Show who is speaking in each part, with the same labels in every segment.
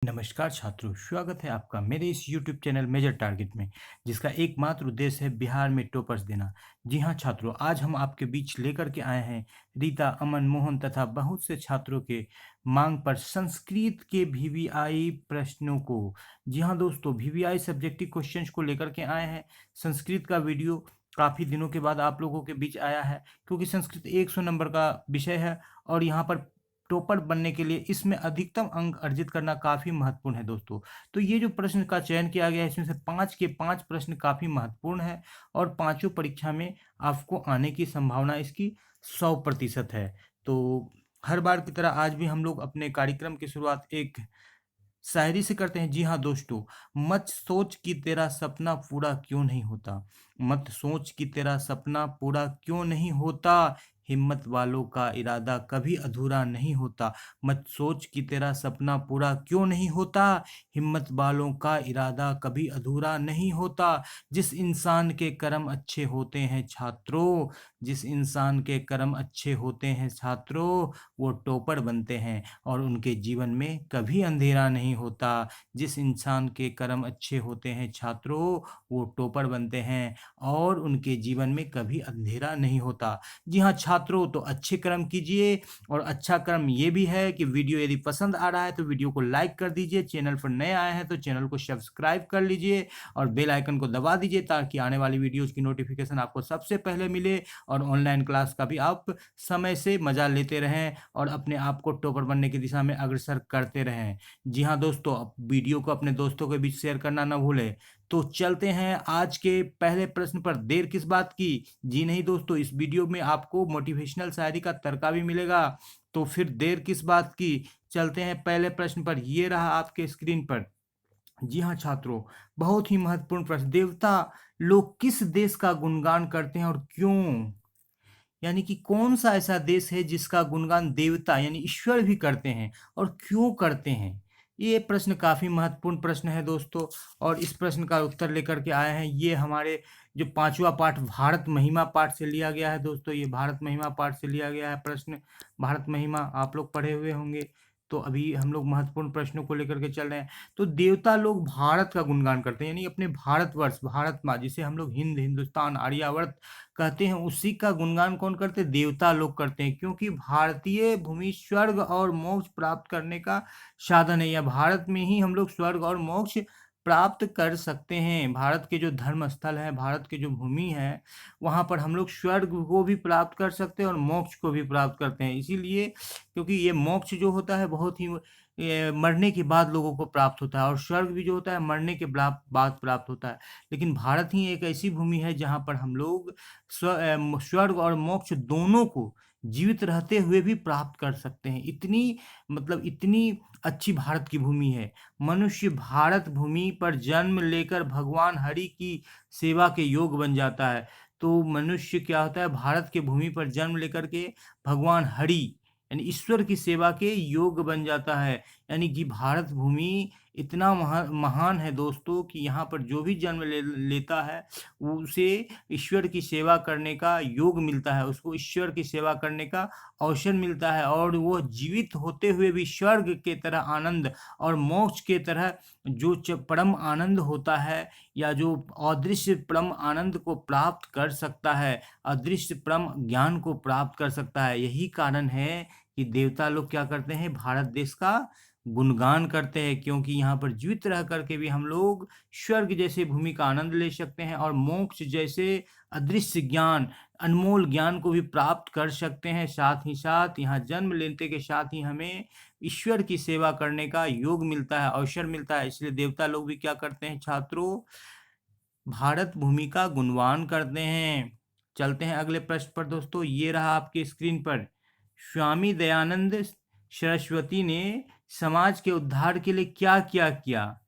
Speaker 1: नमस्कार छात्रों, स्वागत है आपका मेरे इस YouTube चैनल मेजर टारगेट में, जिसका एकमात्र उद्देश्य है बिहार में टॉपर्स देना। जी हाँ छात्रों, आज हम आपके बीच लेकर के आए हैं रीता, अमन, मोहन तथा बहुत से छात्रों के मांग पर संस्कृत के VVI प्रश्नों को। जी हाँ दोस्तों, VVI सब्जेक्टिव क्वेश्चंस को लेकर के आए हैं। संस्कृत का वीडियो काफ़ी दिनों के बाद आप लोगों के बीच आया है, क्योंकि संस्कृत 100 नंबर का विषय है और यहाँ पर टॉपर बनने के लिए इसमें अधिकतम अंक अर्जित करना काफ़ी महत्वपूर्ण है दोस्तों। तो ये जो प्रश्न का चयन किया गया है, इसमें से 5 के 5 प्रश्न काफ़ी महत्वपूर्ण है और पांचों परीक्षा में आपको आने की संभावना इसकी 100% है। तो हर बार की तरह आज भी हम लोग अपने कार्यक्रम की शुरुआत एक शायरी से करते हैं। जी हाँ दोस्तों, मत सोच कि तेरा सपना पूरा क्यों नहीं होता, मत सोच कि तेरा सपना पूरा क्यों नहीं होता, हिम्मत वालों का इरादा कभी अधूरा नहीं होता। मत सोच कि तेरा सपना पूरा क्यों नहीं होता, हिम्मत वालों का इरादा कभी अधूरा नहीं होता। जिस इंसान के कर्म अच्छे होते हैं छात्रों, जिस इंसान के कर्म अच्छे होते हैं छात्रों, वो टॉपर बनते हैं और उनके जीवन में कभी अंधेरा नहीं होता। जिस इंसान के कर्म अच्छे होते हैं छात्रों, वो टॉपर बनते हैं और उनके जीवन में कभी अंधेरा नहीं होता। जी हाँ छात्रों, तो अच्छे कर्म कीजिए और अच्छा कर्म ये भी है कि वीडियो यदि पसंद आ रहा है तो वीडियो को लाइक कर दीजिए, चैनल पर नए आए हैं तो चैनल को सब्सक्राइब कर लीजिए और बेल आइकन को दबा दीजिए, ताकि आने वाली वीडियोज़ की नोटिफिकेशन आपको सबसे पहले मिले और ऑनलाइन क्लास का भी आप समय से मज़ा लेते रहें और अपने आप को टॉपर बनने की दिशा में अग्रसर करते रहें। जी हाँ दोस्तों, वीडियो को अपने दोस्तों के बीच शेयर करना ना भूलें। तो चलते हैं आज के पहले प्रश्न पर। देर किस बात की? जी नहीं दोस्तों, इस वीडियो में आपको मोटिवेशनल शायरी का तर्का भी मिलेगा, तो फिर देर किस बात की, चलते हैं पहले प्रश्न पर। ये रहा आपके स्क्रीन पर। जी हाँ छात्रों, बहुत ही महत्वपूर्ण प्रश्न। देवता लोग किस देश का गुणगान करते हैं और क्यों? यानी कि कौन सा ऐसा देश है जिसका गुणगान देवता यानी ईश्वर भी करते हैं और क्यों करते हैं? ये प्रश्न काफ़ी महत्वपूर्ण प्रश्न है दोस्तों, और इस प्रश्न का उत्तर लेकर के आए हैं। ये हमारे जो पांचवा पाठ भारत महिमा पाठ से लिया गया है दोस्तों, ये भारत महिमा पाठ से लिया गया है प्रश्न। भारत महिमा आप लोग पढ़े हुए होंगे। तो अभी हम लोग महत्वपूर्ण प्रश्नों को लेकर के चल रहे हैं। तो देवता लोग भारत का गुणगान करते हैं, यानी अपने भारतवर्ष, भारत माँ, जिसे हम लोग हिंद, हिंदुस्तान, आर्यावर्त कहते हैं, उसी का गुणगान कौन करते हैं? देवता लोग करते हैं, क्योंकि भारतीय भूमि स्वर्ग और मोक्ष प्राप्त करने का साधन है। या भारत में ही हम लोग स्वर्ग और मोक्ष प्राप्त कर सकते हैं। भारत के जो धर्म स्थल है, भारत के जो भूमि है, वहाँ पर हम लोग स्वर्ग को भी प्राप्त कर सकते हैं और मोक्ष को भी प्राप्त करते हैं। इसीलिए क्योंकि ये मोक्ष जो होता है बहुत ही मरने के बाद लोगों को प्राप्त होता है, और स्वर्ग भी जो होता है मरने के बाद प्राप्त होता है। लेकिन भारत ही एक ऐसी भूमि है जहाँ पर हम लोग स्वर्ग और मोक्ष दोनों को जीवित रहते हुए भी प्राप्त कर सकते हैं। इतनी मतलब इतनी अच्छी भारत की भूमि है। मनुष्य भारत भूमि पर जन्म लेकर भगवान हरि की सेवा के योग बन जाता है। तो मनुष्य क्या होता है, भारत के भूमि पर जन्म लेकर के भगवान हरि यानी ईश्वर की सेवा के योग बन जाता है। यानी कि भारत भूमि इतना महान है दोस्तों कि यहाँ पर जो भी जन्म लेता है उसे ईश्वर की सेवा करने का योग मिलता है, उसको ईश्वर की सेवा करने का अवसर मिलता है, और वो जीवित होते हुए भी स्वर्ग के तरह आनंद और मोक्ष के तरह जो परम आनंद होता है, या जो अदृश्य परम आनंद को प्राप्त कर सकता है, अदृश्य परम ज्ञान को प्राप्त कर सकता है। यही कारण है कि देवता लोग क्या करते हैं, भारत देश का गुणगान करते हैं, क्योंकि यहाँ पर जीवित रह करके भी हम लोग स्वर्ग जैसे भूमि का आनंद ले सकते हैं और मोक्ष जैसे अदृश्य ज्ञान, अनमोल ज्ञान को भी प्राप्त कर सकते हैं। साथ ही साथ यहाँ जन्म लेने के साथ ही हमें ईश्वर की सेवा करने का योग मिलता है, अवसर मिलता है। इसलिए देवता लोग भी क्या करते हैं छात्रों, भारत भूमि का गुणगान करते हैं। चलते हैं अगले प्रश्न पर दोस्तों। ये रहा आपकी स्क्रीन पर। स्वामी दयानंद सरस्वती ने समाज के उद्धार के लिए क्या क्या किया?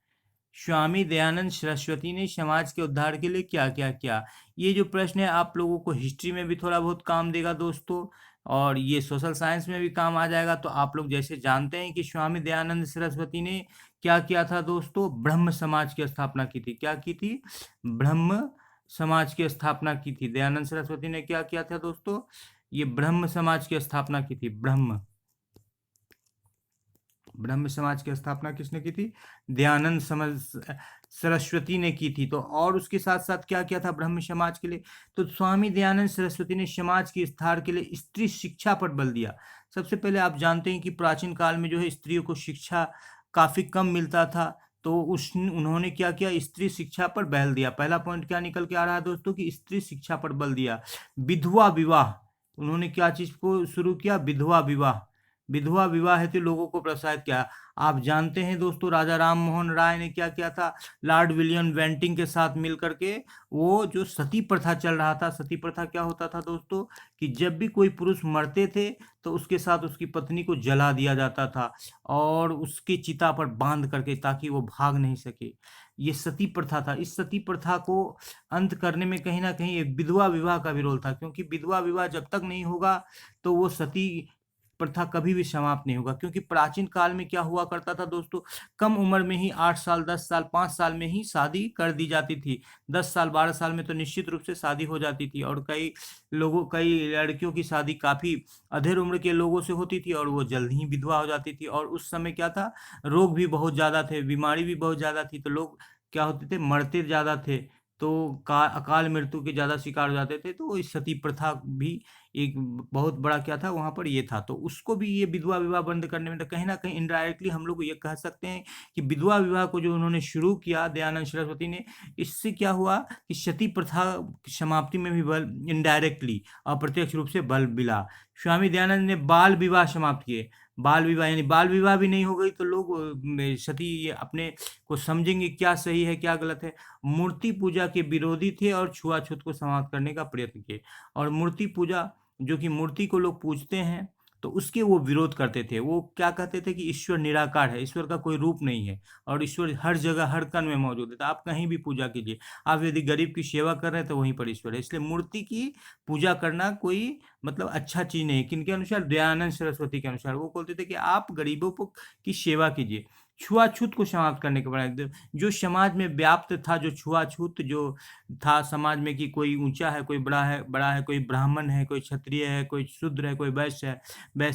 Speaker 1: स्वामी दयानंद सरस्वती ने समाज के उद्धार के लिए क्या क्या किया? ये जो प्रश्न है आप लोगों को हिस्ट्री में भी थोड़ा बहुत काम देगा दोस्तों, और ये सोशल साइंस में भी काम आ जाएगा। तो आप लोग जैसे जानते हैं कि स्वामी दयानंद सरस्वती ने क्या किया था दोस्तों, ब्रह्म समाज की स्थापना की थी। क्या की थी? ब्रह्म समाज की स्थापना की थी। दयानंद सरस्वती ने क्या किया था दोस्तों? ये ब्रह्म समाज की स्थापना की थी। ब्रह्म ब्रह्म समाज की स्थापना किसने की थी? दयानंद सरस्वती ने की थी। तो और उसके साथ साथ क्या किया था ब्रह्म समाज के लिए? तो स्वामी दयानंद सरस्वती ने समाज की विस्तार के लिए स्त्री शिक्षा पर बल दिया। सबसे पहले आप जानते हैं कि प्राचीन काल में जो है स्त्रियों को शिक्षा काफी कम मिलता था। तो उस उन्होंने क्या किया? स्त्री शिक्षा पर बल दिया। पहला पॉइंट क्या निकल के आ रहा है दोस्तों? कि स्त्री शिक्षा पर बल दिया। विधवा विवाह, उन्होंने क्या चीज को शुरू किया? विधवा विवाह। विधवा विवाह हेतु लोगों को प्रोत्साहित किया। आप जानते हैं दोस्तों, राजा राम मोहन राय ने क्या किया था? लॉर्ड विलियम बेंटिंग के साथ मिल करके वो जो सती प्रथा चल रहा था, सती प्रथा क्या होता था दोस्तों? कि जब भी कोई पुरुष मरते थे तो उसके साथ उसकी पत्नी को जला दिया जाता था और उसकी चिता पर बांध करके, ताकि वो भाग नहीं सके। ये सती प्रथा था। इस सती प्रथा को अंत करने में कहीं ना कहीं एक विधवा विवाह का भी रोल था, क्योंकि विधवा विवाह जब तक नहीं होगा तो वो सती प्रथा कभी भी समाप्त नहीं होगा। क्योंकि प्राचीन काल में क्या हुआ करता था दोस्तों? कम उम्र में ही 8 साल, 10 साल, 5 साल में ही शादी कर दी जाती थी। 10 साल, 12 साल में तो निश्चित रूप से शादी हो जाती थी। और कई लड़कियों की शादी काफी अधेड़ उम्र के लोगों से होती थी और वो जल्द ही विधवा हो जाती थी। और उस समय क्या था? रोग भी बहुत ज्यादा थे, बीमारी भी बहुत ज्यादा थी, तो लोग क्या होते थे? मरते ज्यादा थे। तो अकाल मृत्यु के ज्यादा शिकार हो जाते थे। तो इस सती प्रथा भी एक बहुत बड़ा क्या था वहां पर? ये था। तो उसको भी ये विधवा विवाह बंद करने में, तो कहीं ना कहीं इनडायरेक्टली हम लोग ये कह सकते हैं कि विधवा विवाह को जो उन्होंने शुरू किया दयानंद सरस्वती ने, इससे क्या हुआ कि सती प्रथा की समाप्ति में भी बल, इनडायरेक्टली, अप्रत्यक्ष रूप से बल मिला। स्वामी दयानंद ने बाल विवाह समाप्त किए। बाल विवाह यानी बाल विवाह भी नहीं हो गई तो लोग सती अपने को समझेंगे क्या सही है क्या गलत है। मूर्ति पूजा के विरोधी थे और छुआछूत को समाप्त करने का प्रयत्न किए। और मूर्ति पूजा, जो कि मूर्ति को लोग पूजते हैं, तो उसके वो विरोध करते थे। वो क्या कहते थे? कि ईश्वर निराकार है, ईश्वर का कोई रूप नहीं है और ईश्वर हर जगह हर कण में मौजूद है। तो आप कहीं भी पूजा कीजिए, आप यदि गरीब की सेवा कर रहे हैं तो वहीं पर ईश्वर है। इसलिए मूर्ति की पूजा करना कोई मतलब अच्छा चीज नहीं है। किनके अनुसार? दयानंद सरस्वती के अनुसार। वो बोलते थे कि आप गरीबों की सेवा कीजिए। छुआछूत को समाप्त करने के बाद, जो समाज में व्याप्त था, जो छुआछूत जो था समाज में, कि कोई ऊंचा है, कोई बड़ा है, कोई ब्राह्मण है, कोई क्षत्रिय है, कोई शूद्र है, कोई वैश्य है।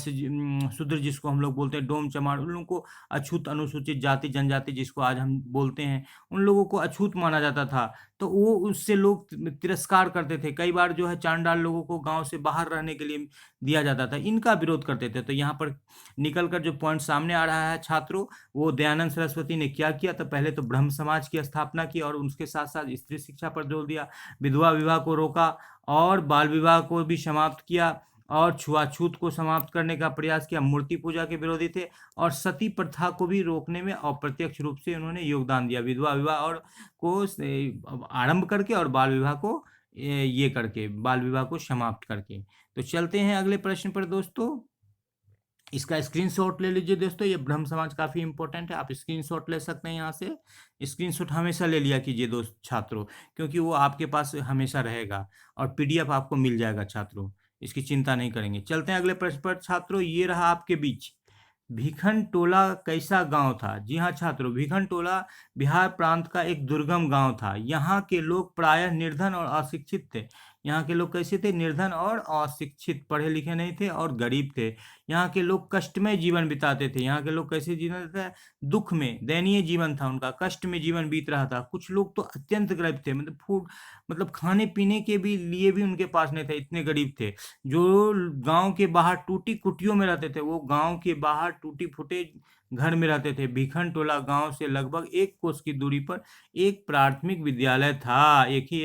Speaker 1: शूद्र जिसको हम लोग बोलते हैं डोम चमार, उन लोगों को अछूत, अनुसूचित जाति जनजाति जिसको आज हम बोलते हैं, उन लोगों को अछूत माना जाता था। तो वो उससे लोग तिरस्कार करते थे। कई बार जो है चांडाल लोगों को गांव से बाहर रहने के लिए दिया जाता था, इनका विरोध करते थे। तो यहाँ पर निकल कर जो पॉइंट सामने आ रहा है छात्रों, वो दयानंद सरस्वती ने क्या किया? तो पहले तो ब्रह्म समाज की स्थापना की और उसके साथ साथ स्त्री शिक्षा पर जोर दिया, विधवा विवाह को रोका और बाल विवाह को भी समाप्त किया और छुआछूत को समाप्त करने का प्रयास किया। मूर्ति पूजा के विरोधी थे और सती प्रथा को भी रोकने में अप्रत्यक्ष रूप से उन्होंने योगदान दिया, विधवा विवाह और आरंभ करके और बाल विवाह को ये करके, बाल विवाह को समाप्त करके। तो चलते हैं अगले प्रश्न पर दोस्तों। इसका स्क्रीनशॉट ले लीजिए दोस्तों, ये ब्रह्म समाज काफी इंपॉर्टेंट है, आप स्क्रीनशॉट ले सकते हैं यहाँ से। स्क्रीनशॉट हमेशा ले लिया कीजिए दोस्त छात्रों, क्योंकि वो आपके पास हमेशा रहेगा और पीडीएफ आपको मिल जाएगा छात्रों, इसकी चिंता नहीं करेंगे। चलते हैं अगले प्रश्न पर छात्रों। ये रहा आपके बीच, भीखन टोला कैसा गांव था? जी हाँ छात्रों, भीखन टोला बिहार प्रांत का एक दुर्गम गांव था। यहाँ के लोग प्रायः निर्धन और अशिक्षित थे। यहाँ के लोग कैसे थे? निर्धन और अशिक्षित, पढ़े लिखे नहीं थे और गरीब थे। यहाँ के लोग कष्टमय जीवन बिताते थे। यहाँ के लोग कैसे जीवन बिताते? दुख में, दयनीय जीवन था उनका, कष्ट में जीवन बीत रहा था। कुछ लोग तो अत्यंत गरीब थे, मतलब खाने पीने के भी लिए भी उनके पास नहीं थे, इतने गरीब थे। जो गांव के बाहर टूटी कुटियों में रहते थे, वो गांव के बाहर टूटी फूटे घर में रहते थे। भीखन टोला गांव से लगभग 1 कोस की दूरी पर एक प्राथमिक विद्यालय था। एक ही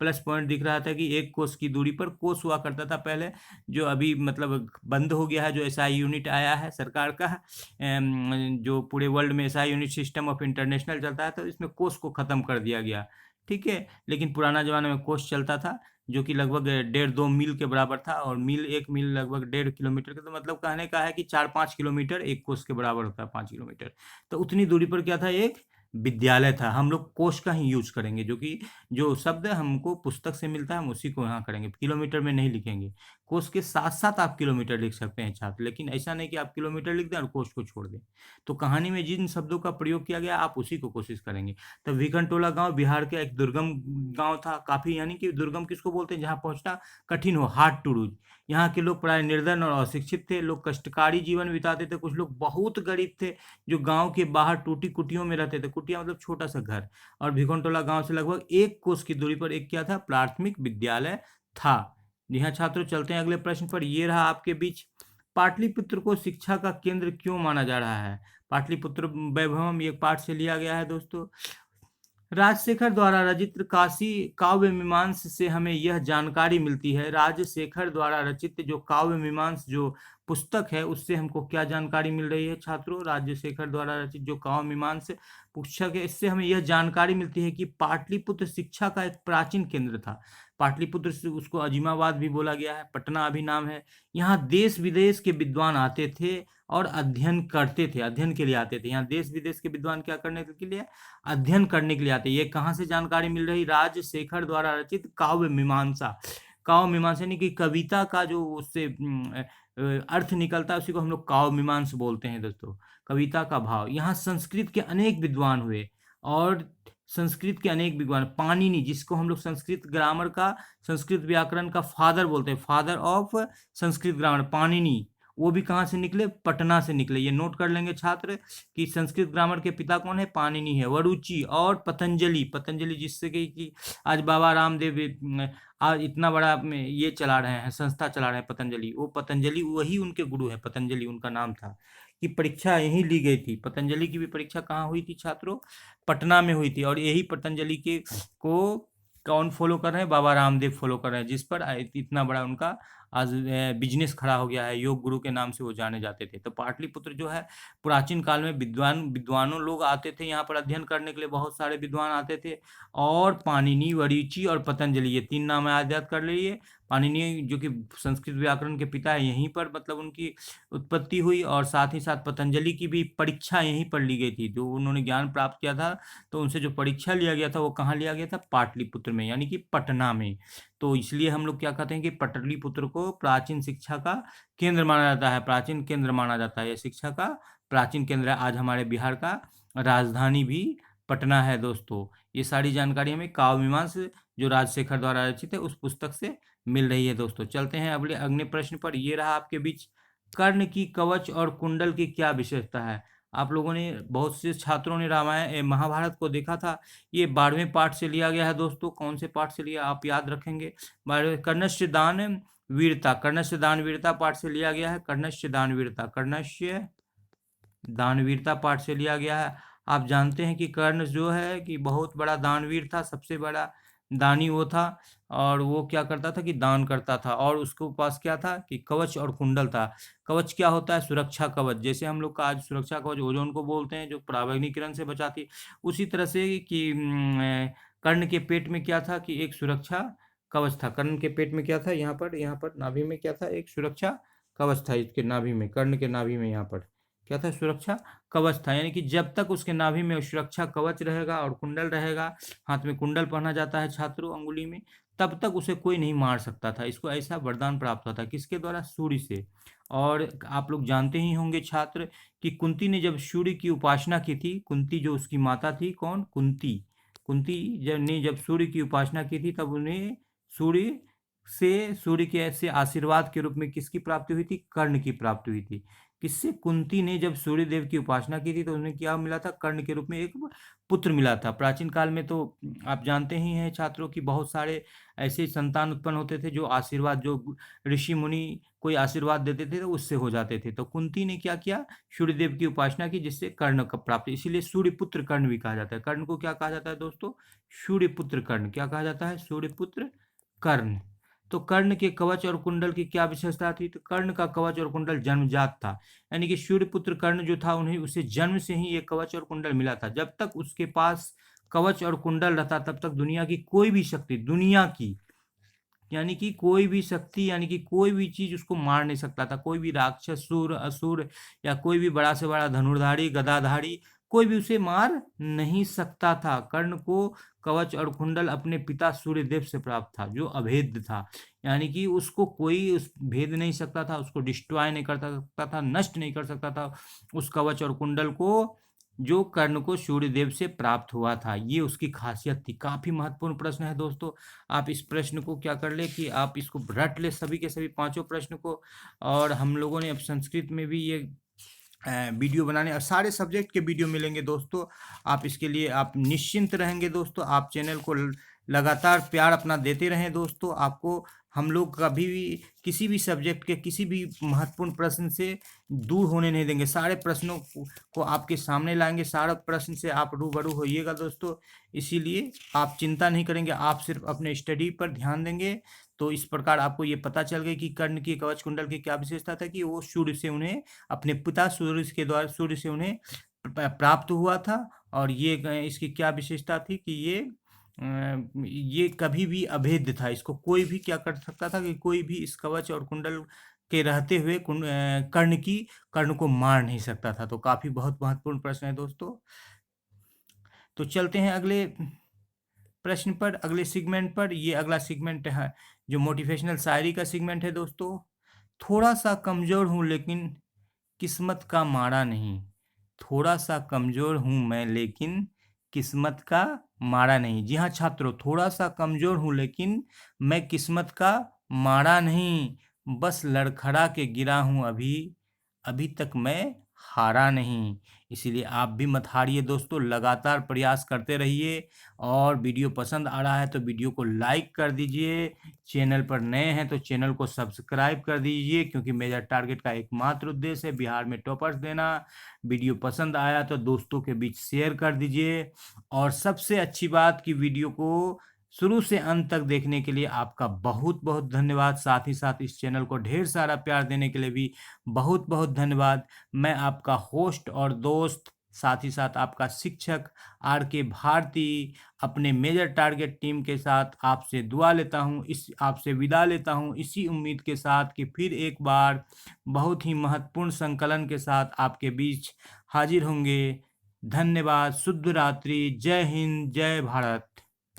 Speaker 1: प्लस पॉइंट दिख रहा था कि 1 कोस की दूरी पर, कोस हुआ करता था पहले, जो अभी मतलब बंद हो गया है। जो एसआई यूनिट आया है सरकार का, जो पूरे वर्ल्ड में SI unit system of international चलता है, तो इसमें कोस को खत्म कर दिया गया। ठीक है, लेकिन पुराना जमाने में कोस चलता था, जो कि लगभग 1.5-2 मील के बराबर था। और एक मील लगभग 1.5 किलोमीटर का, तो मतलब कहने का है कि 4-5 किलोमीटर 1 कोस के बराबर होता है, 5 किलोमीटर। तो उतनी दूरी पर क्या था? एक विद्यालय था। हम लोग कोश का ही यूज करेंगे, जो कि जो शब्द हमको पुस्तक से मिलता है हम उसी को यहाँ करेंगे, किलोमीटर में नहीं लिखेंगे। कोश के साथ साथ आप किलोमीटर लिख सकते हैं छात्र, लेकिन ऐसा नहीं कि आप किलोमीटर लिख दें और कोश को छोड़ दें। तो कहानी में जिन शब्दों का प्रयोग किया गया आप उसी को कोशिश करेंगे। तो भिखनटोला गांव बिहार का एक दुर्गम गांव था काफी, यानी कि दुर्गम किसको बोलते हैं? जहां पहुंचना कठिन हो, हार्ड टू रीच। यहाँ के लोग प्राय निर्धन और अशिक्षित थे, लोग कष्टकारी जीवन बिताते थे, कुछ लोग बहुत गरीब थे जो गांव के बाहर टूटी कुटियों में रहते थे। कुटिया मतलब छोटा सा घर। और भिखनटोला गांव से लगभग 1 कोस की दूरी पर एक क्या था, प्राथमिक विद्यालय था। जी हाँ छात्रों, चलते हैं अगले प्रश्न पर। ये रहा आपके बीच, पाटलिपुत्र को शिक्षा का केंद्र क्यों माना जा रहा है? पाटलिपुत्र वैभवम ये पाठ से लिया गया है दोस्तों। राजशेखर द्वारा रचित काशी काव्य मीमांस से हमें यह जानकारी मिलती है। राजशेखर द्वारा रचित जो काव्य मीमांस जो पुस्तक है उससे हमको क्या जानकारी मिल रही है छात्रों? राजशेखर द्वारा रचित जो काव्य मीमांस पुस्तक है, इससे हमें यह जानकारी मिलती है कि पाटलिपुत्र शिक्षा का एक प्राचीन केंद्र था। पाटलिपुत्र से उसको अजीमाबाद भी बोला गया है, पटना अभी नाम है। यहाँ देश विदेश के विद्वान आते थे और अध्ययन करते थे, अध्ययन के लिए आते थे। यहाँ देश विदेश के विद्वान क्या करने के लिए? अध्ययन करने के लिए आते। ये कहाँ से जानकारी मिल रही? राजशेखर द्वारा रचित काव्य मीमांसा। काव्य मीमांसा यानी कि कविता का जो उससे अर्थ निकलता है उसी को हम लोग काव्य मीमांस बोलते हैं दोस्तों, कविता का भाव। यहाँ संस्कृत के अनेक विद्वान हुए, और संस्कृत के अनेक विद्वान, पाणिनि जिसको हम लोग संस्कृत ग्रामर का, संस्कृत व्याकरण का फादर बोलते हैं, father of Sanskrit grammar, Panini, वो भी कहाँ से निकले? पटना से निकले। ये नोट कर लेंगे छात्र कि संस्कृत ग्रामर के पिता कौन है? पाणिनि है। वरुचि और पतंजलि, पतंजलि जिससे कि आज बाबा रामदेव आज इतना बड़ा ये चला रहे हैं, संस्था चला रहे हैं पतंजलि, वो पतंजलि वही उनके गुरु है, पतंजलि उनका नाम था। कि परीक्षा यहीं ली गई थी, पतंजलि की भी परीक्षा कहाँ हुई थी छात्रों? पटना में हुई थी। और यही पतंजलि के को कौन फॉलो कर रहे हैं? बाबा रामदेव फॉलो कर रहे हैं, जिस पर इतना बड़ा उनका आज बिजनेस खड़ा हो गया है, योग गुरु के नाम से वो जाने जाते थे। तो पाटलिपुत्र जो है प्राचीन काल में विद्वानों लोग आते थे यहाँ पर अध्ययन करने के लिए, बहुत सारे विद्वान आते थे। और पाणिनि, वरीचि और पतंजलि ये 3 नाम याद कर लीजिए। पाणिनि जो कि संस्कृत व्याकरण के पिता है, यहीं पर मतलब उनकी उत्पत्ति हुई, और साथ ही साथ पतंजलि की भी परीक्षा यहीं पर ली गई थी। जो उन्होंने ज्ञान प्राप्त किया था तो उनसे जो परीक्षा लिया गया था वो कहाँ लिया गया था? पाटलिपुत्र में, यानी कि पटना में। तो इसलिए हम लोग क्या कहते हैं कि पाटलिपुत्र को प्राचीन शिक्षा का केंद्र माना जाता है, प्राचीन केंद्र माना जाता है। यह शिक्षा का प्राचीन केंद्र है। आज हमारे बिहार का राजधानी भी पटना है दोस्तों। ये सारी जानकारी हमें काव्य मीमांस जो राजशेखर द्वारा रचित है उस पुस्तक से मिल रही है दोस्तों। चलते हैं अगले अगले प्रश्न पर। ये रहा आपके बीच, कर्ण की कवच और कुंडल की क्या विशेषता है? आप लोगों ने, बहुत से छात्रों ने रामायण महाभारत को देखा था। ये 12वें पाठ से लिया गया है दोस्तों। कौन से पाठ से लिया आप याद रखेंगे? 12वें, कर्णस्य दान वीरता, कर्णस्य दान वीरता पाठ से लिया गया है। कर्णस्य दान वीरता, कर्णस्य दानवीरता पाठ से लिया गया है। आप जानते हैं कि कर्ण जो है कि बहुत बड़ा दानवीर था, सबसे बड़ा दानी वो था। और वो क्या करता था कि दान करता था, और उसके पास क्या था कि कवच और कुंडल था। कवच क्या होता है? सुरक्षा कवच। जैसे हम लोग का आज सुरक्षा कवच ओजोन को बोलते हैं, जो पराबैंगनी किरण से बचाती, उसी तरह से कि कर्ण के पेट में क्या था कि एक सुरक्षा कवच था। कर्ण के पेट में क्या था? यहाँ पर नाभि में क्या था? एक सुरक्षा कवच था। इसके नाभि में, कर्ण के नाभि में यहाँ पर क्या था? सुरक्षा कवच था। यानी कि जब तक उसके नाभि में सुरक्षा कवच रहेगा और कुंडल रहेगा, हाथ में कुंडल पहना जाता है छात्रों अंगुली में, तब तक उसे कोई नहीं मार सकता था। इसको ऐसा वरदान प्राप्त होता था, किसके द्वारा? सूर्य से। और आप लोग जानते ही होंगे छात्र कि कुंती ने जब सूर्य की उपासना की थी, कुंती जो उसकी माता थी, कौन? कुंती। कुंती जब सूर्य की उपासना की थी तब उन्हें सूर्य के ऐसे आशीर्वाद के रूप में किसकी प्राप्ति हुई थी? कर्ण की प्राप्ति हुई थी। किससे? कुंती ने जब सूर्य देव की उपासना की थी तो उन्हें क्या मिला था? कर्ण के रूप में एक पुत्र मिला था। प्राचीन काल में तो आप जानते ही हैं छात्रों की बहुत सारे ऐसे संतान उत्पन्न होते थे जो आशीर्वाद, जो ऋषि मुनि कोई आशीर्वाद देते थे तो उससे हो जाते थे। तो कुंती ने क्या किया? सूर्य देव की उपासना की, जिससे कर्ण का प्राप्ति, इसीलिए सूर्यपुत्र कर्ण भी कहा जाता है। कर्ण को क्या कहा जाता है दोस्तों? सूर्यपुत्र कर्ण। क्या कहा जाता है? सूर्यपुत्र कर्ण। तो कर्ण के कवच और कुंडल की क्या विशेषता थी? तो कर्ण का कवच और कुंडल जन्मजात था, यानी कि सूर्यपुत्र कर्ण जो था उन्हें उसे जन्म से ही ये कवच और कुंडल मिला था। जब तक उसके पास कवच और कुंडल रहता तब तक दुनिया की कोई भी शक्ति, दुनिया की यानी कि कोई भी शक्ति, यानी कि कोई भी चीज उसको मार नहीं सकता था। कोई भी राक्षस, सुर, असुर, या कोई भी बड़ा से बड़ा धनुर्धारी, गदाधारी, कोई भी उसे मार नहीं सकता था। कर्ण को कवच और कुंडल अपने पिता सूर्यदेव से प्राप्त था, जो अभेद्य था। यानी कि उसको कोई उस भेद नहीं सकता था, उसको डिस्ट्रॉय नहीं कर सकता था, नष्ट नहीं कर सकता था उस कवच और कुंडल को। जो कर्ण को सूर्यदेव से प्राप्त हुआ था। ये उसकी खासियत थी। काफी महत्वपूर्ण प्रश्न है दोस्तों। आप इस प्रश्न को क्या कर ले कि आप इसको रट ले, सभी के सभी पांचों प्रश्न को। और हम लोगों ने अब संस्कृत में भी ये वीडियो बनाने, और सारे सब्जेक्ट के वीडियो मिलेंगे दोस्तों। आप इसके लिए आप निश्चिंत रहेंगे दोस्तों। आप चैनल को लगातार प्यार अपना देते रहें दोस्तों। आपको हम लोग कभी भी किसी भी सब्जेक्ट के किसी भी महत्वपूर्ण प्रश्न से दूर होने नहीं देंगे। सारे प्रश्नों को आपके सामने लाएंगे। सारा प्रश्न से आप रूबरू होइएगा दोस्तों। इसीलिए आप चिंता नहीं करेंगे, आप सिर्फ अपने स्टडी पर ध्यान देंगे। तो इस प्रकार आपको ये पता चल गया कि कर्ण की कवच कुंडल की क्या विशेषता था, कि वो सूर्य से उन्हें, अपने पिता सूर्य के द्वारा सूर्य से उन्हें प्राप्त हुआ था। और ये इसकी क्या विशेषता थी कि ये कभी भी अभेद्य था। इसको कोई भी क्या कर सकता था, कि कोई भी इस कवच और कुंडल के रहते हुए कर्ण को मार नहीं सकता था। तो काफी बहुत महत्वपूर्ण प्रश्न है दोस्तों। तो चलते हैं अगले प्रश्न पर, अगले सेगमेंट पर। ये अगला सेगमेंट है जो मोटिवेशनल शायरी का सेगमेंट है दोस्तों। थोड़ा सा कमजोर हूं लेकिन किस्मत का मारा नहीं। थोड़ा सा कमजोर हूं मैं लेकिन किस्मत का मारा नहीं। जी हाँ छात्रों, थोड़ा सा कमजोर हूं लेकिन मैं किस्मत का मारा नहीं। बस लड़खड़ा के गिरा हूं अभी, अभी तक मैं हारा नहीं। इसीलिए आप भी मत हारिए दोस्तों, लगातार प्रयास करते रहिए। और वीडियो पसंद आ रहा है तो वीडियो को लाइक कर दीजिए। चैनल पर नए हैं तो चैनल को सब्सक्राइब कर दीजिए, क्योंकि मेजर टारगेट का एकमात्र उद्देश्य है बिहार में टॉपर्स देना। वीडियो पसंद आया तो दोस्तों के बीच शेयर कर दीजिए। और सबसे अच्छी बात कि वीडियो को शुरू से अंत तक देखने के लिए आपका बहुत बहुत धन्यवाद। साथ ही साथ इस चैनल को ढेर सारा प्यार देने के लिए भी बहुत बहुत धन्यवाद। मैं आपका होस्ट और दोस्त, साथ ही साथ आपका शिक्षक R.K. भारती, अपने मेजर टारगेट टीम के साथ आपसे दुआ लेता हूँ, आपसे विदा लेता हूँ, इसी उम्मीद के साथ कि फिर एक बार बहुत ही महत्वपूर्ण संकलन के साथ आपके बीच हाजिर होंगे। धन्यवाद। शुभ रात्रि। जय हिंद, जय भारत।